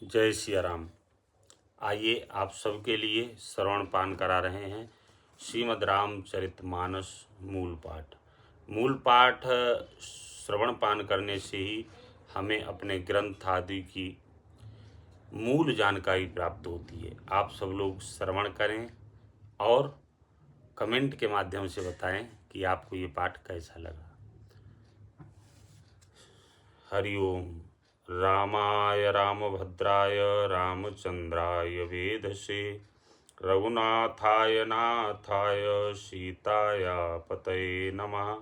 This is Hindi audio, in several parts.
जय सिया राम। आइए आप सबके लिए श्रवण पान करा रहे हैं श्रीमद् रामचरितमानस मूल पाठ। मूल पाठ श्रवण पान करने से ही हमें अपने ग्रंथ आदि की मूल जानकारी प्राप्त होती है। आप सब लोग श्रवण करें और कमेंट के माध्यम से बताएं कि आपको ये पाठ कैसा लगा। हरिओम। रामाय रामभद्राय रामचंद्राय वेधसे रघुनाथाय नाथाय सीताया पतये नमः।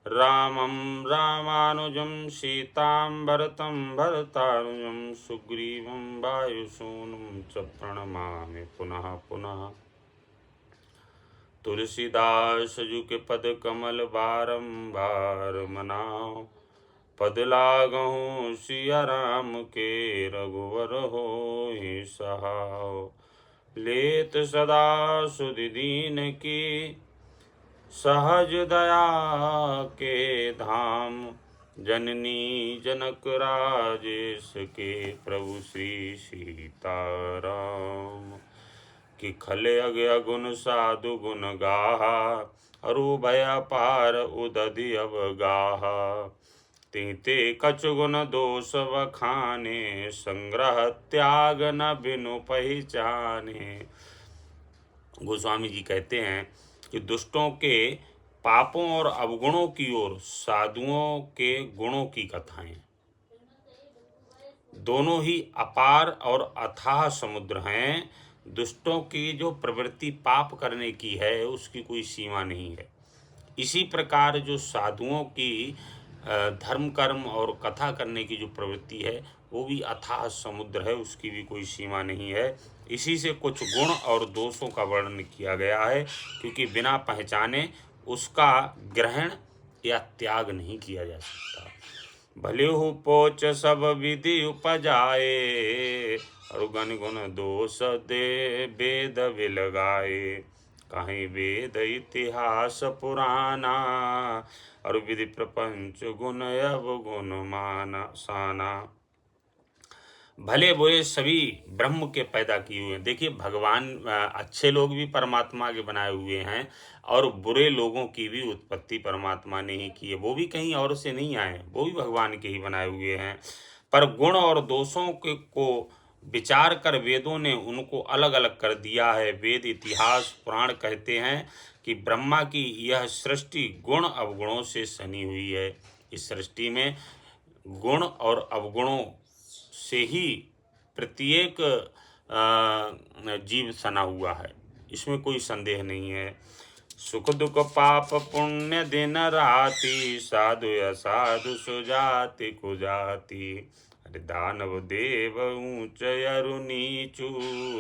रामं रामानुजं सीतां भरतं भरतानुजं सुग्रीवं वायुसूनुं च प्रणमामि पुनः पुनः। तुलसीदास जी के पद कमल बारंबार मनाओ, पद लागहु सिया राम के रघुवर होहि सहाओ। लेत सदा सुधि दीन की सहज दया के धाम, जननी जनक राजेश के प्रभु श्री सीताराम। कि खले अग गुण साधु गुण गाहा, अरु भय पार उदधि अब गाहा। तीते कछु गुण दोष बखाने, संग्रह त्याग न बिनु पहचाने। गोस्वामी जी कहते हैं कि दुष्टों के पापों और अवगुणों की ओर साधुओं के गुणों की कथाएं दोनों ही अपार और अथाह समुद्र हैं। दुष्टों की जो प्रवृत्ति पाप करने की है उसकी कोई सीमा नहीं है। इसी प्रकार जो साधुओं की धर्म कर्म और कथा करने की जो प्रवृत्ति है वो भी अथाह समुद्र है, उसकी भी कोई सीमा नहीं है। इसी से कुछ गुण और दोषों का वर्णन किया गया है, क्योंकि बिना पहचाने उसका ग्रहण या त्याग नहीं किया जा सकता। भले हो पोच सब विधि उपजाए, और गण गुण दोष दे वेद विलगाए। कहीं वेद इतिहास पुराना, और विधि प्रपंच गुण अब गुण माना साना। भले बुरे सभी ब्रह्म के पैदा किए हुए हैं। देखिए, भगवान अच्छे लोग भी परमात्मा के बनाए हुए हैं और बुरे लोगों की भी उत्पत्ति परमात्मा ने ही की है। वो भी कहीं और से नहीं आए, वो भी भगवान के ही बनाए हुए हैं। पर गुण और दोषों के को विचार कर वेदों ने उनको अलग अलग कर दिया है। वेद इतिहास पुराण कहते हैं कि ब्रह्मा की यह सृष्टि गुण अवगुणों से सनी हुई है। इस सृष्टि में गुण और अवगुणों से ही प्रत्येक जीव सना हुआ है, इसमें कोई संदेह नहीं है। सुख दुख पाप पुण्य दिन राति, साधु असाधु सुजाति कुजाति। अरे दानव देव ऊंच अरु नीचू,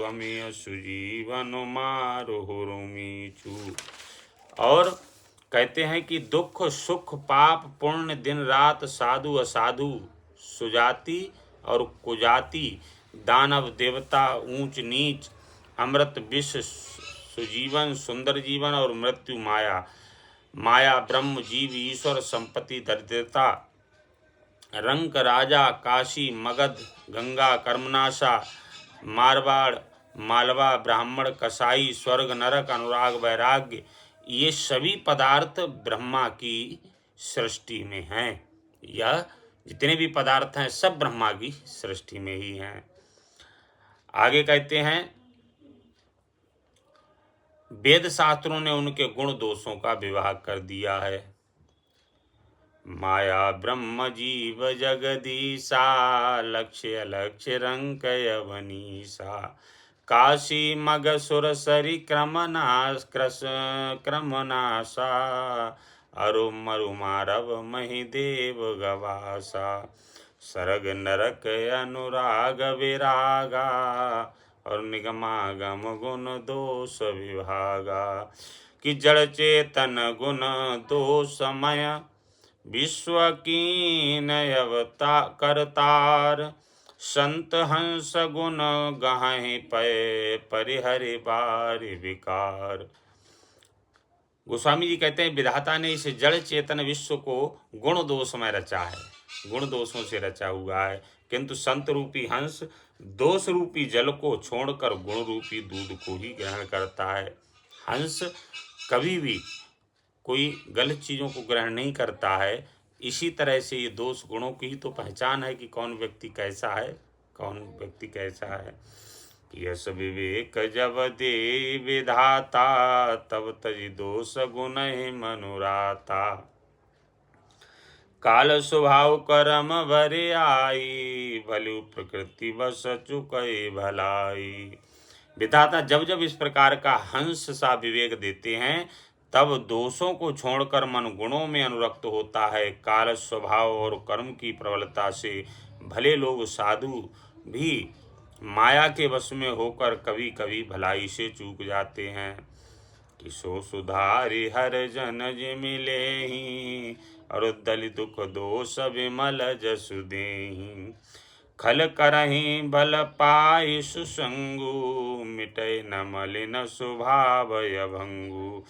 हमें सुजीवन मारो मीचू। और कहते हैं कि दुख सुख पाप पुण्य दिन रात, साधु असाधु सुजाति और कुजाति, दानव देवता ऊंच नीच, अमृत विष सुजीवन सुंदर जीवन और मृत्यु माया। माया ब्रह्म जीव ईश्वर संपत्ति दरिद्रता, रंक राजा काशी मगध गंगा कर्मनाशा, मारवाड़ मालवा ब्राह्मण कसाई, स्वर्ग नरक अनुराग वैराग्य, ये सभी पदार्थ ब्रह्मा की सृष्टि में हैं। यह जितने भी पदार्थ हैं सब ब्रह्मा की सृष्टि में ही हैं। आगे कहते हैं, वेद शास्त्रों ने उनके गुण दोषों का विभाग कर दिया है। माया ब्रह्म जीव जगदीशा, लक्ष्य अलक्ष्य रंक यवनीसा। काशी मग सुर सरी क्रमनाशा, अरु मरु मारव मही देव गवासा। सरग नरक अनुराग विरागा, और निगमागम गुण दोष विभागा। कि जड़ चेतन गुण दोषमय, विश्व कीन अवता करतार। संत हंस गुण गहहि पय, परिहरि बारि विकार। गोस्वामी जी कहते हैं, विधाता ने इस जड़ चेतन विश्व को गुण दोष में रचा है, गुण दोषों से रचा हुआ है। किंतु संत रूपी हंस दोष रूपी जल को छोड़कर गुण रूपी दूध को ही ग्रहण करता है। हंस कभी भी कोई गलत चीज़ों को ग्रहण नहीं करता है। इसी तरह से ये दोष गुणों की ही तो पहचान है कि कौन व्यक्ति कैसा है, कौन व्यक्ति कैसा है। यस विवेक जब दे विधाता, तब तज दोष गुण मनुराता। काल स्वभाव कर्म भरे आई, भलु प्रकृति बस चुके भलाई। विधाता जब जब इस प्रकार का हंस सा विवेक देते हैं, तब दोषों को छोड़कर मन गुणों में अनुरक्त होता है। काल स्वभाव और कर्म की प्रबलता से भले लोग साधु भी माया के वश में होकर कभी कभी भलाई से चूक जाते हैं। कि सो सुधारि हर जन जे मिले ही, और दलि दुख दोष विमल जसु देहि। खल करहि बल पाई सुसंगु, मिटै न मलिन स्वभाव भंगु।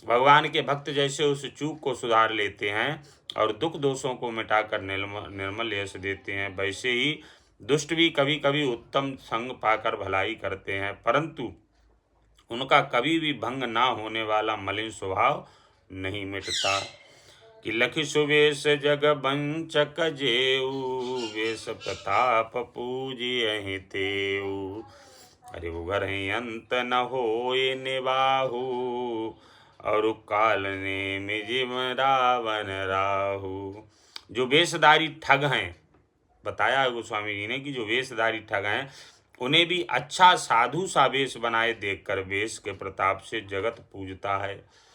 भगवान के भक्त जैसे उस चूक को सुधार लेते हैं और दुख दोषों को मिटाकर निर्मल यश देते हैं, वैसे ही दुष्ट भी कभी कभी उत्तम संग पाकर भलाई करते हैं, परंतु उनका कभी भी भंग ना होने वाला मलिन स्वभाव नहीं मिटता। कि लखि सुवेश जग बंचक जेऊ, वेश प्रताप पूजियहि तेऊ। अरे उगरहि अंत न होए निबाहु, और काल ने मिजिम रावण राहु। जो वेशधारी ठग हैं, बताया है गोस्वामी जी ने कि जो वेशधारी ठग हैं, उन्हें भी अच्छा साधु सा वेश बनाए देखकर वेश के प्रताप से जगत पूजता है।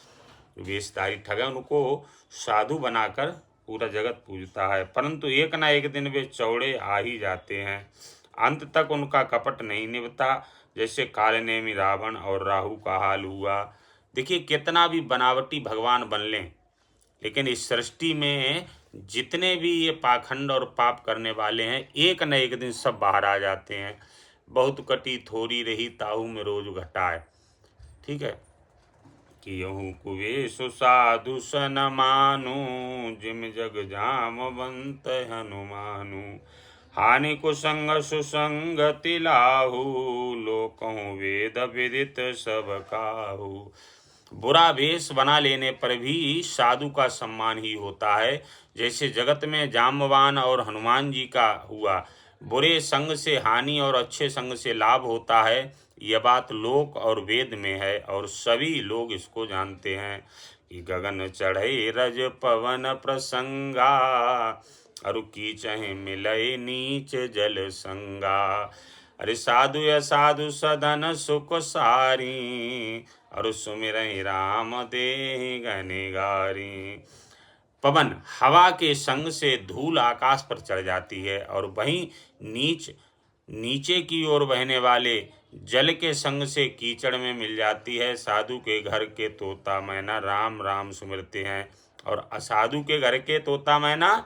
वेशधारी ठग है, उनको साधु बनाकर पूरा जगत पूजता है, परंतु एक ना एक दिन वे चौड़े आ ही जाते हैं। अंत तक उनका कपट नहीं निभता, जैसे कालनेमी रावण और राहु का हाल हुआ। देखिए कितना भी बनावटी भगवान बन लें, लेकिन इस सृष्टि में जितने भी ये पाखंड और पाप करने वाले हैं, एक न एक दिन सब बाहर आ जाते हैं। बहुत कटी थोड़ी रही ताहू में रोज घटाए। ठीक है। कि यहूँ कुवेशु साधु सन मानु, जिम जग जामवंत हनुमानु। हानि कुसंग सुसंगति लाहू, लोकहु वेद विदित सब काहू। बुरा वेश बना लेने पर भी साधु का सम्मान ही होता है, जैसे जगत में जाम्बवान और हनुमान जी का हुआ। बुरे संग से हानि और अच्छे संग से लाभ होता है, यह बात लोक और वेद में है और सभी लोग इसको जानते हैं। कि गगन चढ़े रज पवन प्रसंगा, अरु कीचहि मिलय नीच जल संगा। अरे साधु या साधु सदन सुख सारी, और सुमिरहि राम देहि गनिगारी। पवन हवा के संग से धूल आकाश पर चढ़ जाती है, और वहीं नीचे की ओर बहने वाले जल के संग से कीचड़ में मिल जाती है। साधु के घर के तोता मैना राम राम सुमिरते हैं, और असाधु के घर के तोता मैना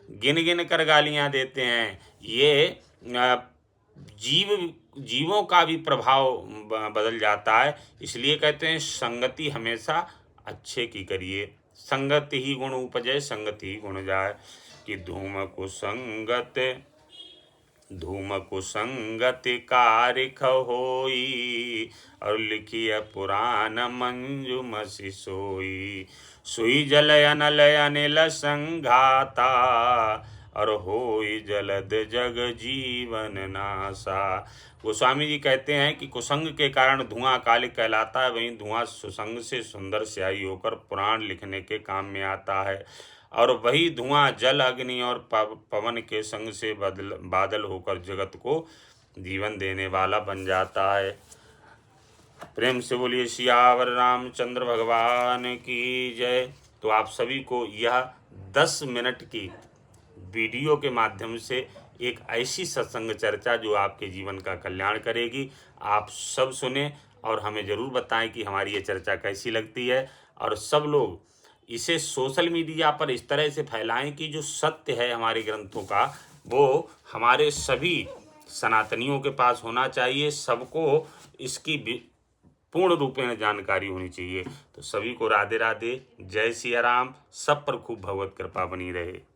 गिन गिन कर गालियां देते हैं। ये जीवों का भी प्रभाव बदल जाता है। इसलिए कहते हैं संगति हमेशा अच्छे की करिए। संगति ही गुण उपजय, संगति ही गुण जाए। कि धूम कुसंगति कारिख होई, और लिखिय पुराण मंजू मसी सोई। सुई जल अनल अनिल संघाता, और होई जलद जग जीवन नासा। गोस्वामी जी कहते हैं कि कुसंग के कारण धुआं कालिक कहलाता है, वहीं धुआं सुसंग से सुंदर स्याही होकर पुराण लिखने के काम में आता है। और वही धुआं जल अग्नि और पवन के संग से बादल होकर जगत को जीवन देने वाला बन जाता है। प्रेम से बोलिए सियावर रामचंद्र भगवान की जय। तो आप सभी को यह 10 मिनट की वीडियो के माध्यम से एक ऐसी सत्संग चर्चा जो आपके जीवन का कल्याण करेगी, आप सब सुने और हमें ज़रूर बताएं कि हमारी ये चर्चा कैसी लगती है। और सब लोग इसे सोशल मीडिया पर इस तरह से फैलाएं कि जो सत्य है हमारे ग्रंथों का, वो हमारे सभी सनातनियों के पास होना चाहिए। सबको इसकी पूर्ण रूप में जानकारी होनी चाहिए। तो सभी को राधे राधे, जय सिया राम। सब पर खूब भगवत कृपा बनी रहे।